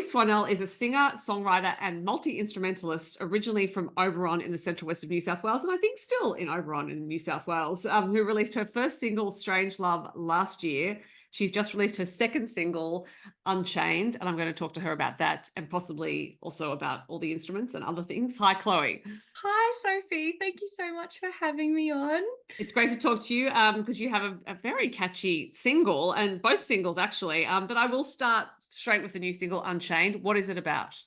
Swannell is a singer, songwriter, and multi-instrumentalist originally from Oberon in the central west of New South Wales, and I think still in Oberon in New South Wales, who released her first single, Strange Love, last year. She's just released her second single, Unchained, and I'm going to talk to her about that and possibly also about all the instruments and other things. Hi, Chloe. Hi, Sophie. Thank you so much for having me on. It's great to talk to you because you have a very catchy single, and both singles actually. But I will start straight with the new single, Unchained. What is it about?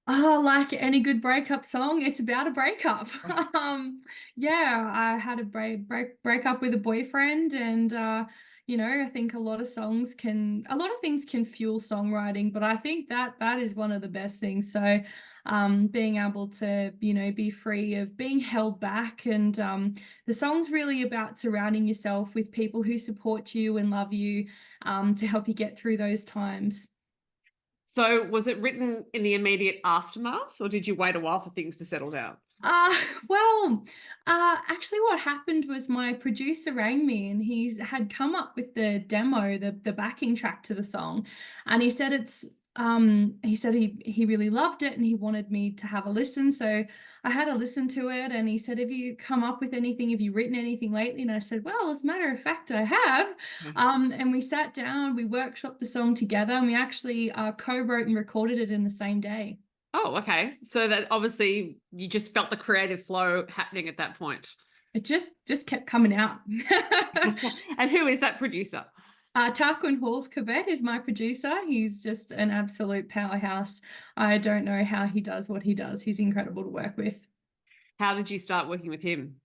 Oh, like any good breakup song, it's about a breakup. Right. Yeah, I had a break up with a boyfriend, and I think a lot of things can fuel songwriting, but I think that is one of the best things. So, being able to, be free of being held back, and the song's really about surrounding yourself with people who support you and love you, to help you get through those times. So was it written in the immediate aftermath, or did you wait a while for things to settle down? Uh, well, actually, what happened was my producer rang me and he's had come up with the demo, the backing track to the song, and he said he really loved it and he wanted me to have a listen. So I had a listen to it, and he said, "Have you come up with anything? Have you written anything lately?" And I said, "Well, as a matter of fact, I have." And we sat down, we workshopped the song together, and we actually co-wrote and recorded it in the same day. Oh, okay. So that obviously you just felt the creative flow happening at that point. It just kept coming out. And who is that producer? Tarquin Halls-Corbett is my producer. He's just an absolute powerhouse. I don't know how he does what he does. He's incredible to work with. How did you start working with him?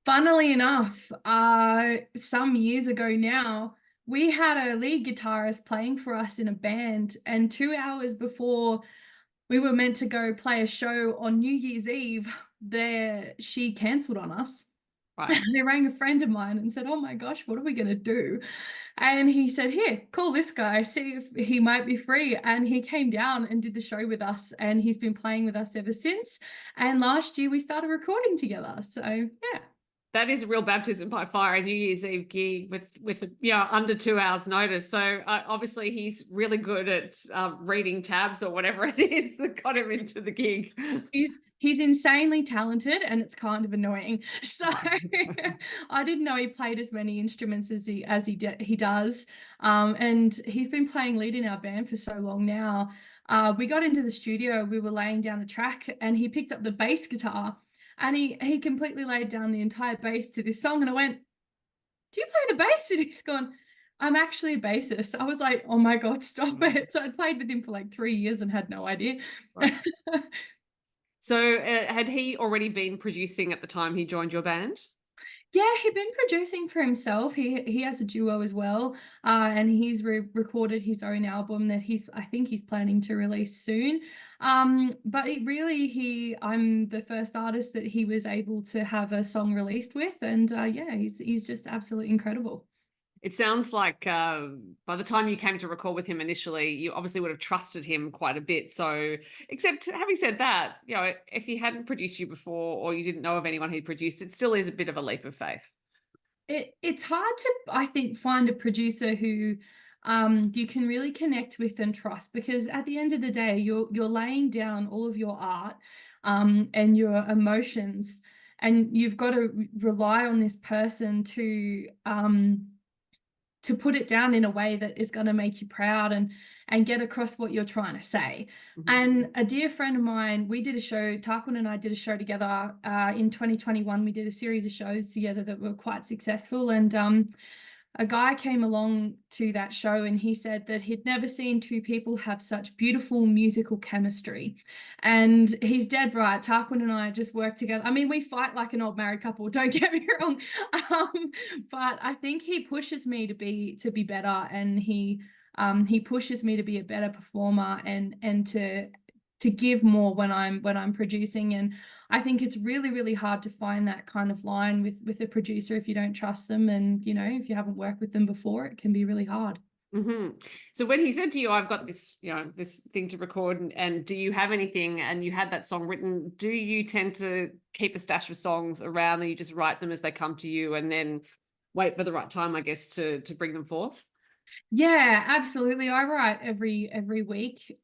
Funnily enough, some years ago now, we had a lead guitarist playing for us in a band, and 2 hours before we were meant to go play a show on New Year's Eve, she cancelled on us. Right. They rang a friend of mine and said, "Oh my gosh, what are we going to do?" And he said, "Here, call this guy, see if he might be free." And he came down and did the show with us, and he's been playing with us ever since. And last year we started recording together. So, yeah. That is a real baptism by fire, a New Year's Eve gig with under 2 hours notice. So obviously he's really good at reading tabs or whatever it is that got him into the gig. He's insanely talented, and it's kind of annoying. So I didn't know he played as many instruments as he does. And he's been playing lead in our band for so long now. We got into the studio, we were laying down the track, and he picked up the bass guitar, and he completely laid down the entire bass to this song. And I went, "Do you play the bass?" And he's gone, "I'm actually a bassist." I was like, "Oh my God, stop it." So I'd played with him for like 3 years and had no idea. Right. So had he already been producing at the time he joined your band? Yeah, he'd been producing for himself. He has a duo as well, and he's recorded his own album that I think he's planning to release soon. But I'm the first artist that he was able to have a song released with, and yeah, he's just absolutely incredible. It sounds like by the time you came to record with him initially, you obviously would have trusted him quite a bit. So, except having said that, if he hadn't produced you before or you didn't know of anyone he'd produced, it still is a bit of a leap of faith. It's hard to, I think, find a producer who you can really connect with and trust, because at the end of the day, you're laying down all of your art, and your emotions, and you've got to rely on this person to put it down in a way that is going to make you proud and get across what you're trying to say. Mhm. And a dear friend of mine, we did a show, Tarquin and I did a show together in 2021. We did a series of shows together that were quite successful, and a guy came along to that show and he said that he'd never seen two people have such beautiful musical chemistry. And he's dead right. Tarquin and I just work together. I mean, we fight like an old married couple, don't get me wrong. Um, but I think he pushes me to be better, and he pushes me to be a better performer, and to give more when I'm producing. And I think it's really, really hard to find that kind of line with a producer if you don't trust them, and if you haven't worked with them before, it can be really hard. Hmm. So when he said to you, "I've got this, this thing to record, and do you have anything?" and you had that song written, do you tend to keep a stash of songs around, and you just write them as they come to you, and then wait for the right time, I guess, to bring them forth? Yeah, absolutely. I write every week.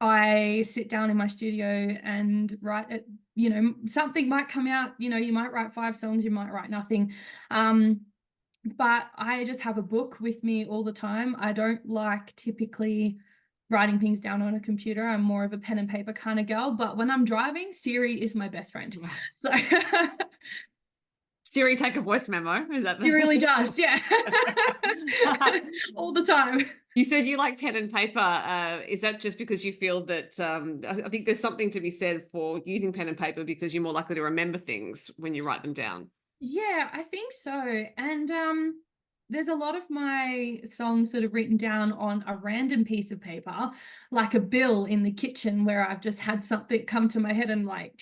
I sit down in my studio and write it. Something might come out, you might write 5 songs, you might write nothing. But I just have a book with me all the time. I don't like typically writing things down on a computer. I'm more of a pen and paper kind of girl. But when I'm driving, Siri is my best friend. So Siri, take a voice memo. Is that it really does. Yeah. All the time. You said you like pen and paper. Is that just because you feel that I think there's something to be said for using pen and paper because you're more likely to remember things when you write them down? Yeah, I think so. And there's a lot of my songs that are written down on a random piece of paper, like a bill in the kitchen where I've just had something come to my head and like,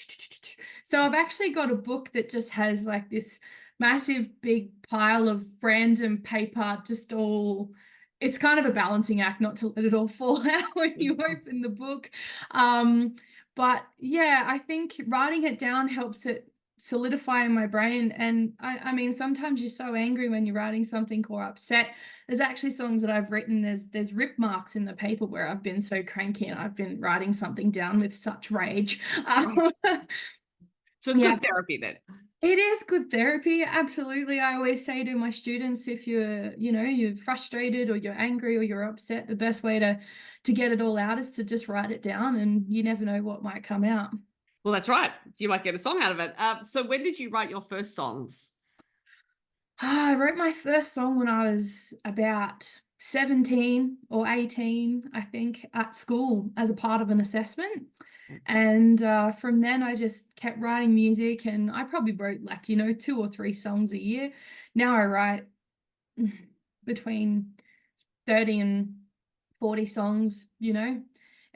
so I've actually got a book that just has like this massive big pile of random paper, just all, it's kind of a balancing act not to let it all fall out when you open the book. But yeah, I think writing it down helps it solidify in my brain. And I mean, sometimes you're so angry when you're writing something or upset. There's actually songs that I've written, there's rip marks in the paper where I've been so cranky and I've been writing something down with such rage. So it's Yeah, good therapy then. it is good therapy. Absolutely. I always say to my students, if you're frustrated or you're angry or you're upset, the best way to get it all out is to just write it down, and you never know what might come out. Well, that's right. You might get a song out of it. So when did you write your first songs? I wrote my first song when I was about 17 or 18, I think, at school as a part of an assessment. And from then, I just kept writing music, and I probably wrote like, 2 or 3 songs a year. Now I write between 30 and 40 songs,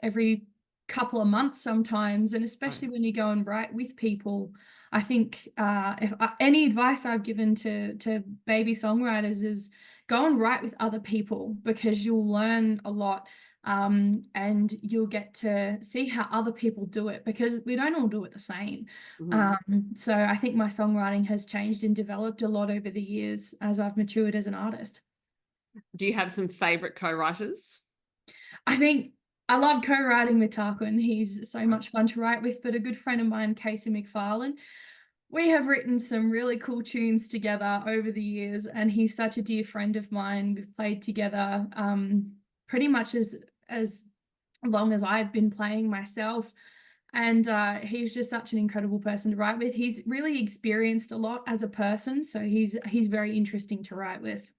every couple of months sometimes. And Right. especially when you go and write with people, I think if any advice I've given to baby songwriters is go and write with other people, because you'll learn a lot, and you'll get to see how other people do it, because we don't all do it the same. Mhm. So I think my songwriting has changed and developed a lot over the years as I've matured as an artist. Do you have some favorite co-writers? I think I love co-writing with Tarquin. He's so Right. much fun to write with. But a good friend of mine, Casey McFarlane, we have written some really cool tunes together over the years, and he's such a dear friend of mine. We've played together pretty much as long as I've been playing myself. And he's just such an incredible person to write with. He's really experienced a lot as a person, so he's very interesting to write with.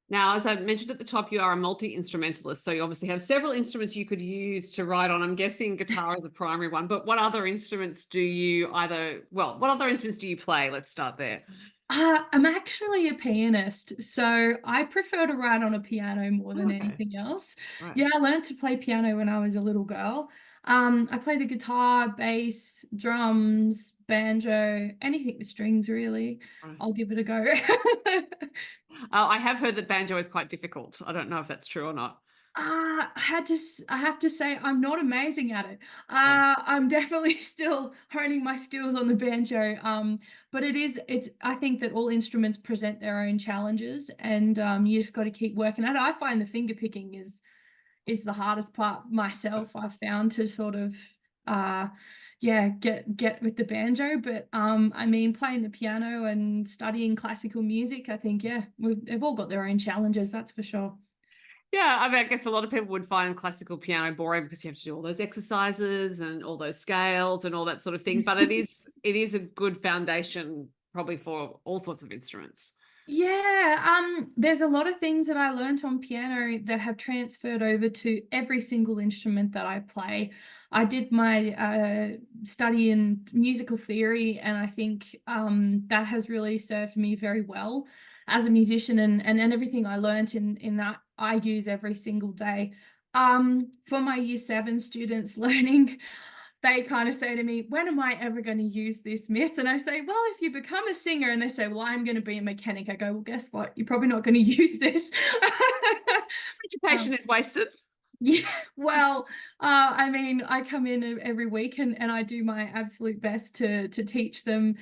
Now, as I mentioned at the top, you are a multi-instrumentalist, so you obviously have several instruments you could use to write on. I'm guessing guitar is the primary one, but what other instruments do you what other instruments do you play? Let's start there. I'm actually a pianist, so I prefer to write on a piano more than Okay, anything else. right, Yeah, I learned to play piano when I was a little girl. I play the guitar, bass, drums, banjo, anything with strings, really. right. I'll give it a go. I have heard that banjo is quite difficult. I don't know if that's true or not. I have to say I'm not amazing at it. Right. I'm definitely still honing my skills on the banjo. But it's I think that all instruments present their own challenges, and you just got to keep working at it. I find the finger picking is the hardest part myself. I've found to sort of uh yeah, get with the banjo. But I mean, playing the piano and studying classical music, I think, yeah, they've all got their own challenges, that's for sure. Yeah, I mean, I guess a lot of people would find classical piano boring because you have to do all those exercises and all those scales and all that sort of thing. But it is a good foundation probably for all sorts of instruments. Yeah, there's a lot of things that I learnt on piano that have transferred over to every single instrument that I play. I did my study in musical theory, and I think that has really served me very well as a musician, and everything I learnt in that I use every single day. For my year 7 students learning, they kind of say to me, when am I ever going to use this, miss? And I say, well, if you become a singer, and they say, well, I'm going to be a mechanic. I go, well, guess what? You're probably not going to use this. Education um, is wasted. yeah, well, I mean, I come in every week, and I do my absolute best to teach them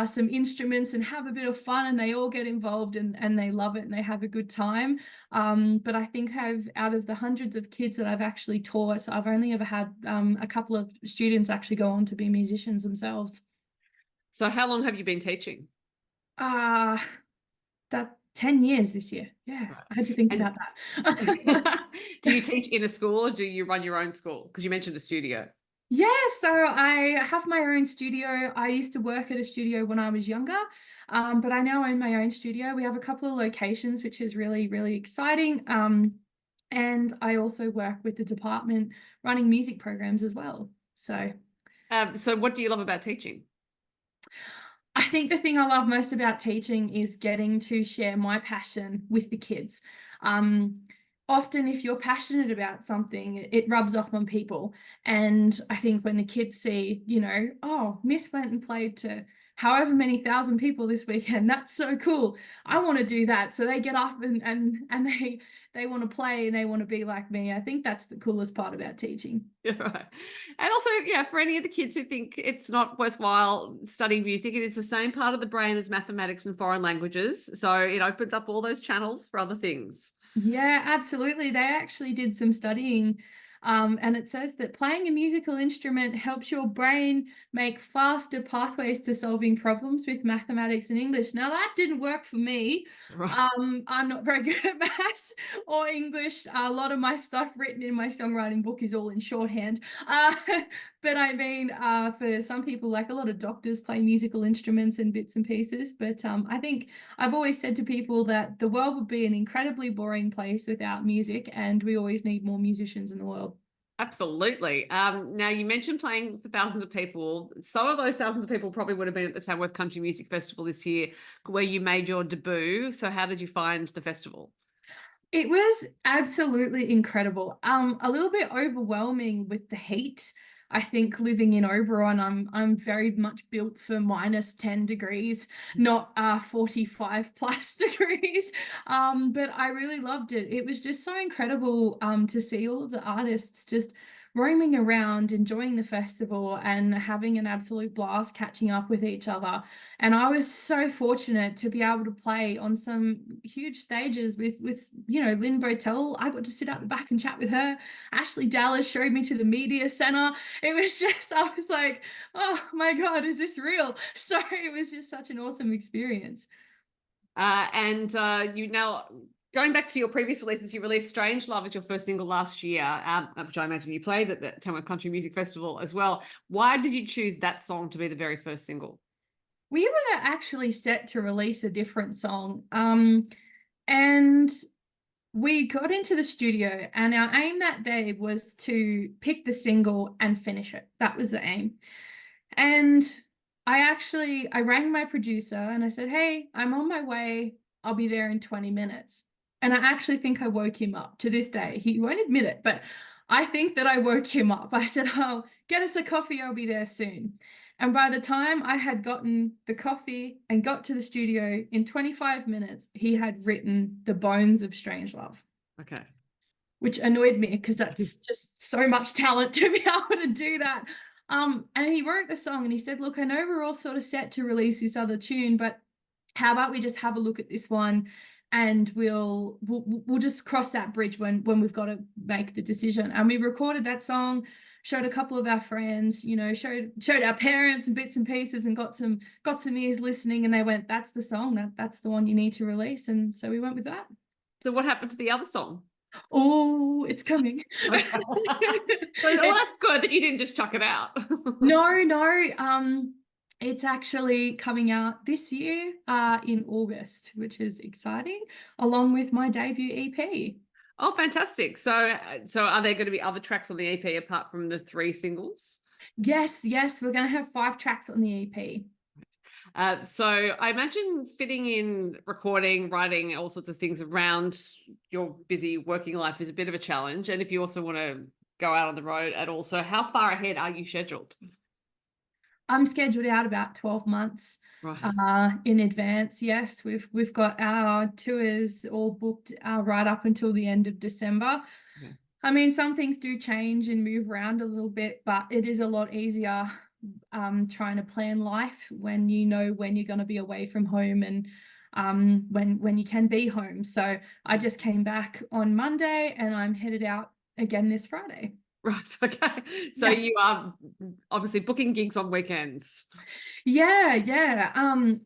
some instruments and have a bit of fun, and they all get involved and they love it and they have a good time. But I think out of the hundreds of kids that I've actually taught, I've only ever had a couple of students actually go on to be musicians themselves. So how long have you been teaching? That 10 years this year. Yeah, Right. I had to think And about that. do you teach in a school or do you run your own school? Because you mentioned a studio. Yeah, so I have my own studio. I used to work at a studio when I was younger, but I now own my own studio. We have a couple of locations, which is really, really exciting. And I also work with the department running music programs as well. So what do you love about teaching? I think the thing I love most about teaching is getting to share my passion with the kids. Often, if you're passionate about something, it rubs off on people. And I think when the kids see, oh, Miss went and played to however many thousand people this weekend, that's so cool. I want to do that. So they get up and they want to play and they want to be like me. I think that's the coolest part about teaching. Yeah, right. And also, yeah, for any of the kids who think it's not worthwhile studying music, it is the same part of the brain as mathematics and foreign languages. So it opens up all those channels for other things. Yeah, absolutely. They actually did some studying, and it says that playing a musical instrument helps your brain make faster pathways to solving problems with mathematics and English. Now, that didn't work for me. Right. I'm not very good at maths or English. A lot of my stuff written in my songwriting book is all in shorthand. But I mean, for some people, like a lot of doctors play musical instruments and bits and pieces. But I think I've always said to people that the world would be an incredibly boring place without music, and we always need more musicians in the world. Absolutely. Now, you mentioned playing for thousands of people. Some of those thousands of people probably would have been at the Tamworth Country Music Festival this year, where you made your debut. So how did you find the festival? It was absolutely incredible. A little bit overwhelming with the heat. I think living in Oberon, I'm very much built for -10 degrees, not 45 plus degrees. But I really loved it. It was just so incredible to see all of the artists just roaming around, enjoying the festival and having an absolute blast catching up with each other. And I was so fortunate to be able to play on some huge stages with Lynn Botel. I got to sit out the back and chat with her. Ashley Dallas showed me to the media center. It was just, I was like, oh my God, is this real? So it was just such an awesome experience. And you now, going back to your previous releases, you released Strange Love as your first single last year, which I imagine you played at the Tamworth Country Music Festival as well. Why did you choose that song to be the very first single? We were actually set to release a different song. And we got into the studio, and our aim that day was to pick the single and finish it. That was the aim. And I rang my producer and I said, hey, I'm on my way. I'll be there in 20 minutes. And I actually think I woke him up to this day. He won't admit it, but I think that I woke him up. I said, oh, get us a coffee. I'll be there soon. And by the time I had gotten the coffee and got to the studio in 25 minutes, he had written the bones of Strange Love. Okay. Which annoyed me because that's just so much talent to be able to do that. And he wrote the song and he said, look, I know we're all sort of set to release this other tune, but how about we just have a look at this one and we'll just cross that bridge when we've got to make the decision. And we recorded that song, showed a couple of our friends, showed our parents and bits and pieces, and got some ears listening, and they went, that's the song, that's the one you need to release. And so we went with that. So what happened to the other song? Oh, it's coming. Okay. Well, that's good that you didn't just chuck it out. No. It's actually coming out this year, in August, which is exciting, along with my debut EP. Oh, fantastic. So are there going to be other tracks on the EP apart from the 3 singles? Yes, we're going to have 5 tracks on the EP. So I imagine fitting in recording, writing, all sorts of things around your busy working life is a bit of a challenge. And if you also want to go out on the road at all, so how far ahead are you scheduled? I'm scheduled out about 12 months Right. in advance. Yes, we've got our tours all booked right up until the end of December. Okay. I mean, some things do change and move around a little bit, but it is a lot easier trying to plan life when you know when you're going to be away from home and when you can be home. So I just came back on Monday and I'm headed out again this Friday. Right. Okay. So Yeah. you are obviously booking gigs on weekends. Yeah, yeah.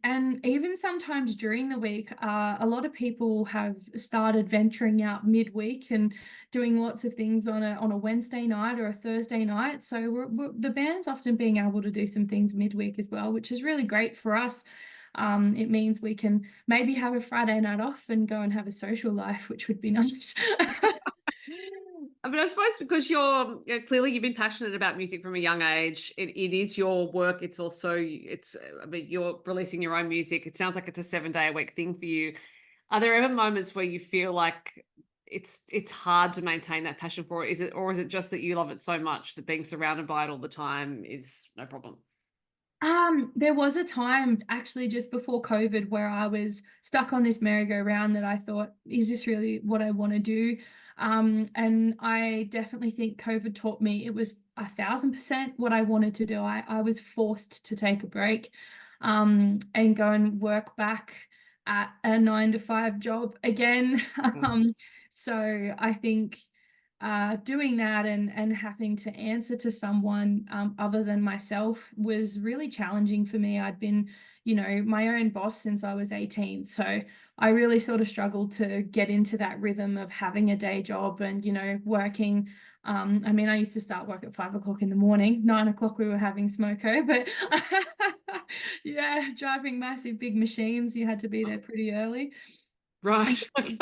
And even sometimes during the week, a lot of people have started venturing out midweek and doing lots of things on a Wednesday night or a Thursday night. So the band's often being able to do some things midweek as well, which is really great for us. It means we can maybe have a Friday night off and go and have a social life, which would be nice. I mean, I suppose because clearly you've been passionate about music from a young age. It is your work. It's also, I mean, you're releasing your own music. It sounds like it's a 7 day a week thing for you. Are there ever moments where you feel like it's hard to maintain that passion for it? Or is it just that you love it so much that being surrounded by it all the time is no problem? There was a time actually just before COVID where I was stuck on this merry-go-round that I thought, is this really what I want to do? And I definitely think COVID taught me it was 1,000% what I wanted to do. I was forced to take a break, and go and work back at a 9 to 5 job again. Mm. So I think doing that and having to answer to someone other than myself was really challenging for me. I'd been, my own boss since I was 18. So I really sort of struggled to get into that rhythm of having a day job and, working. I mean, I used to start work at 5 o'clock in the morning, 9 o'clock we were having smoko, but yeah, driving massive big machines, you had to be there pretty early. Right. Okay.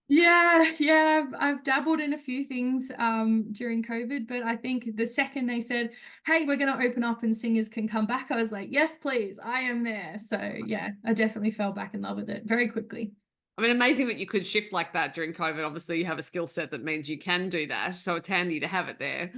Yeah, yeah, I've dabbled in a few things during COVID, but I think the second they said, "Hey, we're going to open up and singers can come back," I was like, "Yes, please, I am there." So yeah, I definitely fell back in love with it very quickly. I mean, amazing that you could shift like that during COVID. Obviously, you have a skill set that means you can do that. So it's handy to have it there.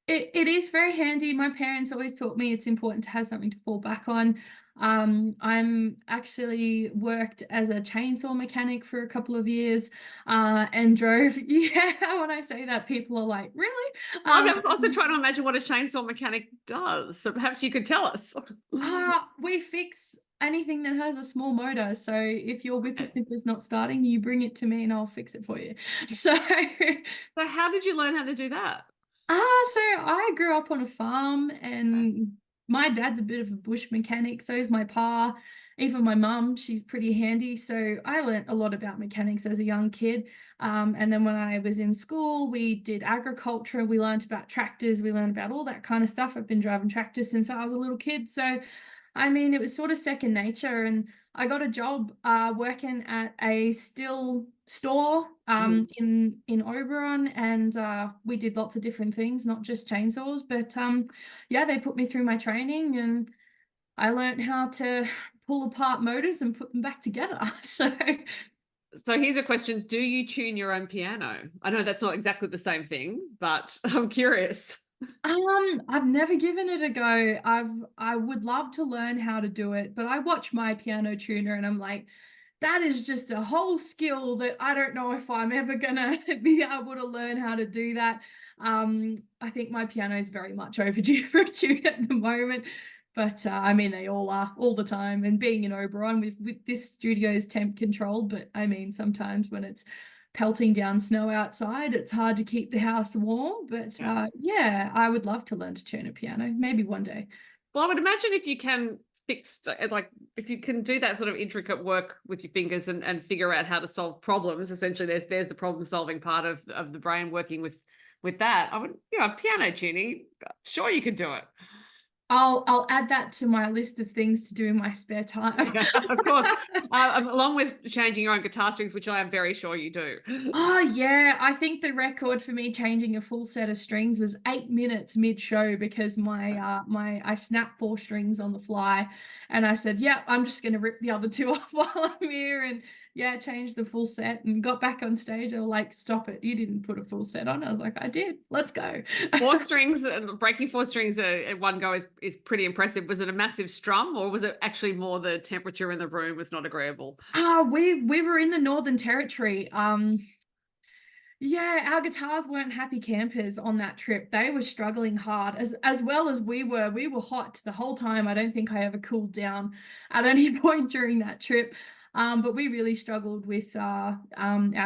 It is very handy. My parents always taught me it's important to have something to fall back on. I'm actually worked as a chainsaw mechanic for a couple of years, and drove. Yeah, when I say that, people are like, "Really?" Well, I was also trying to imagine what a chainsaw mechanic does. So perhaps you could tell us. We fix anything that has a small motor. So if your whippersnipper's not starting, you bring it to me and I'll fix it for you. So, So how did you learn how to do that? so I grew up on a farm and my dad's a bit of a bush mechanic, so is my pa. Even my mum, she's pretty handy. So I learnt a lot about mechanics as a young kid. And then when I was in school, we did agriculture. We learned about tractors. We learned about all that kind of stuff. I've been driving tractors since I was a little kid. So I mean, it was sort of second nature, and I got a job working at a still store Mhm. in Oberon, and we did lots of different things, not just chainsaws. But yeah, they put me through my training, and I learned how to pull apart motors and put them back together. So So here's a question. Do you tune your own piano? I know that's not exactly the same thing, but I'm curious. I've never given it a go. I would love to learn how to do it, but I watch my piano tuner and I'm like, that is just a whole skill that I don't know if I'm ever gonna be able to learn how to do that. I think my piano is very much overdue for a tune at the moment. But I mean, they all are all the time. And being in Oberon with this studio is temp controlled, but I mean, sometimes when it's pelting down snow outside, it's hard to keep the house warm. But Yeah. yeah, I would love to learn to tune a piano, maybe one day. Well, I would imagine if you can like if you can do that sort of intricate work with your fingers and figure out how to solve problems, essentially there's the problem solving part of the brain working with that. I would, piano tuning, sure you could do it. I'll add that to my list of things to do in my spare time. Yeah, of course. Along with changing your own guitar strings, which I am very sure you do. Oh yeah, I think the record for me changing a full set of strings was 8 minutes mid-show because I snapped 4 strings on the fly, and I said, "Yeah, I'm just gonna rip the other two off while I'm here," and yeah, changed the full set and got back on stage. They were like, "Stop it! You didn't put a full set on." I was like, "I did. Let's go." Four strings, breaking four strings at one go is pretty impressive. Was it a massive strum, or was it actually more the temperature in the room was not agreeable? We were in the Northern Territory. Yeah, our guitars weren't happy campers on that trip. They were struggling hard as well as we were. We were hot the whole time. I don't think I ever cooled down at any point during that trip. But we really struggled with our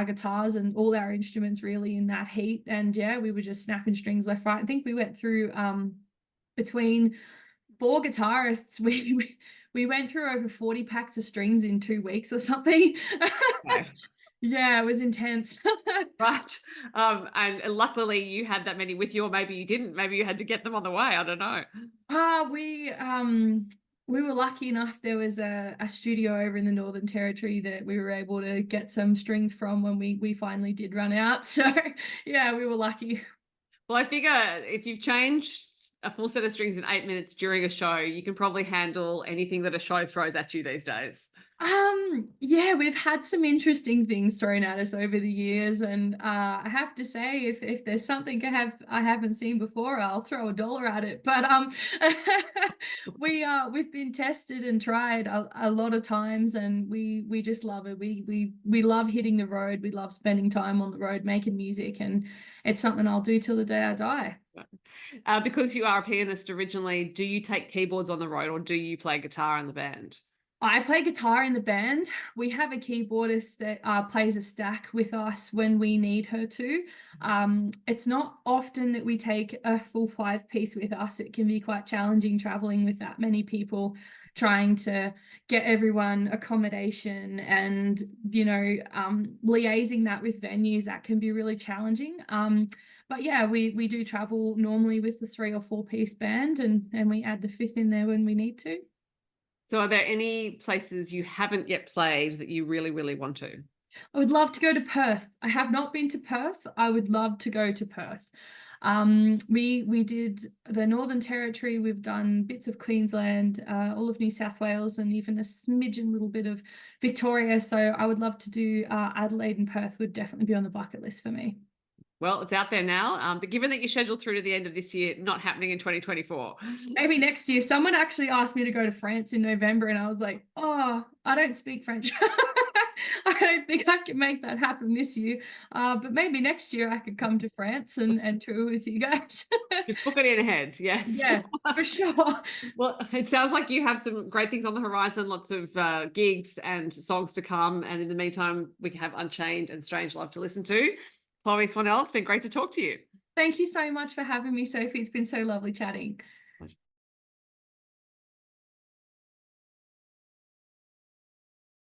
guitars and all our instruments really in that heat. And yeah, we were just snapping strings left, right. I think we went through between four guitarists, we went through over 40 packs of strings in 2 weeks or something. Okay. Yeah, it was intense. Right. And luckily you had that many with you, or maybe you didn't. Maybe you had to get them on the way. I don't know. Ah, we were lucky enough there was a studio over in the Northern Territory that we were able to get some strings from when we finally did run out. So yeah, we were lucky. Well, I figure if you've changed a full set of strings in 8 minutes during a show, you can probably handle anything that a show throws at you these days. Yeah, we've had some interesting things thrown at us over the years, and I have to say, if there's something I haven't seen before, I'll throw $1 at it. But we've been tested and tried a lot of times, and we just love it. We love hitting the road. We love spending time on the road making music, and it's something I'll do till the day I die. Because you are a pianist originally, do you take keyboards on the road or do you play guitar in the band? I play guitar in the band. We have a keyboardist that plays a stack with us when we need her to. It's not often that we take a full 5 piece with us. It can be quite challenging traveling with that many people, trying to get everyone accommodation and, liaising that with venues. That can be really challenging. But yeah, we do travel normally with the 3 or 4 piece band, and we add the fifth in there when we need to. So are there any places you haven't yet played that you really, really want to? I would love to go to Perth. I have not been to Perth. I would love to go to Perth. We did the Northern Territory. We've done bits of Queensland, all of New South Wales, and even a smidgen little bit of Victoria. So I would love to do Adelaide and Perth. Would definitely be on the bucket list for me. Well, it's out there now. But given that you're scheduled through to the end of this year, not happening in 2024. Maybe next year. Someone actually asked me to go to France in November, and I was like, oh, I don't speak French. I don't think I can make that happen this year. But maybe next year I could come to France and tour with you guys. Just book it in ahead. Yes. Yeah, for sure. Well, it sounds like you have some great things on the horizon, lots of gigs and songs to come. And in the meantime, we can have Unchained and Strange Love to listen to. Chloe Swannell, it's been great to talk to you. Thank you so much for having me, Sophie. It's been so lovely chatting.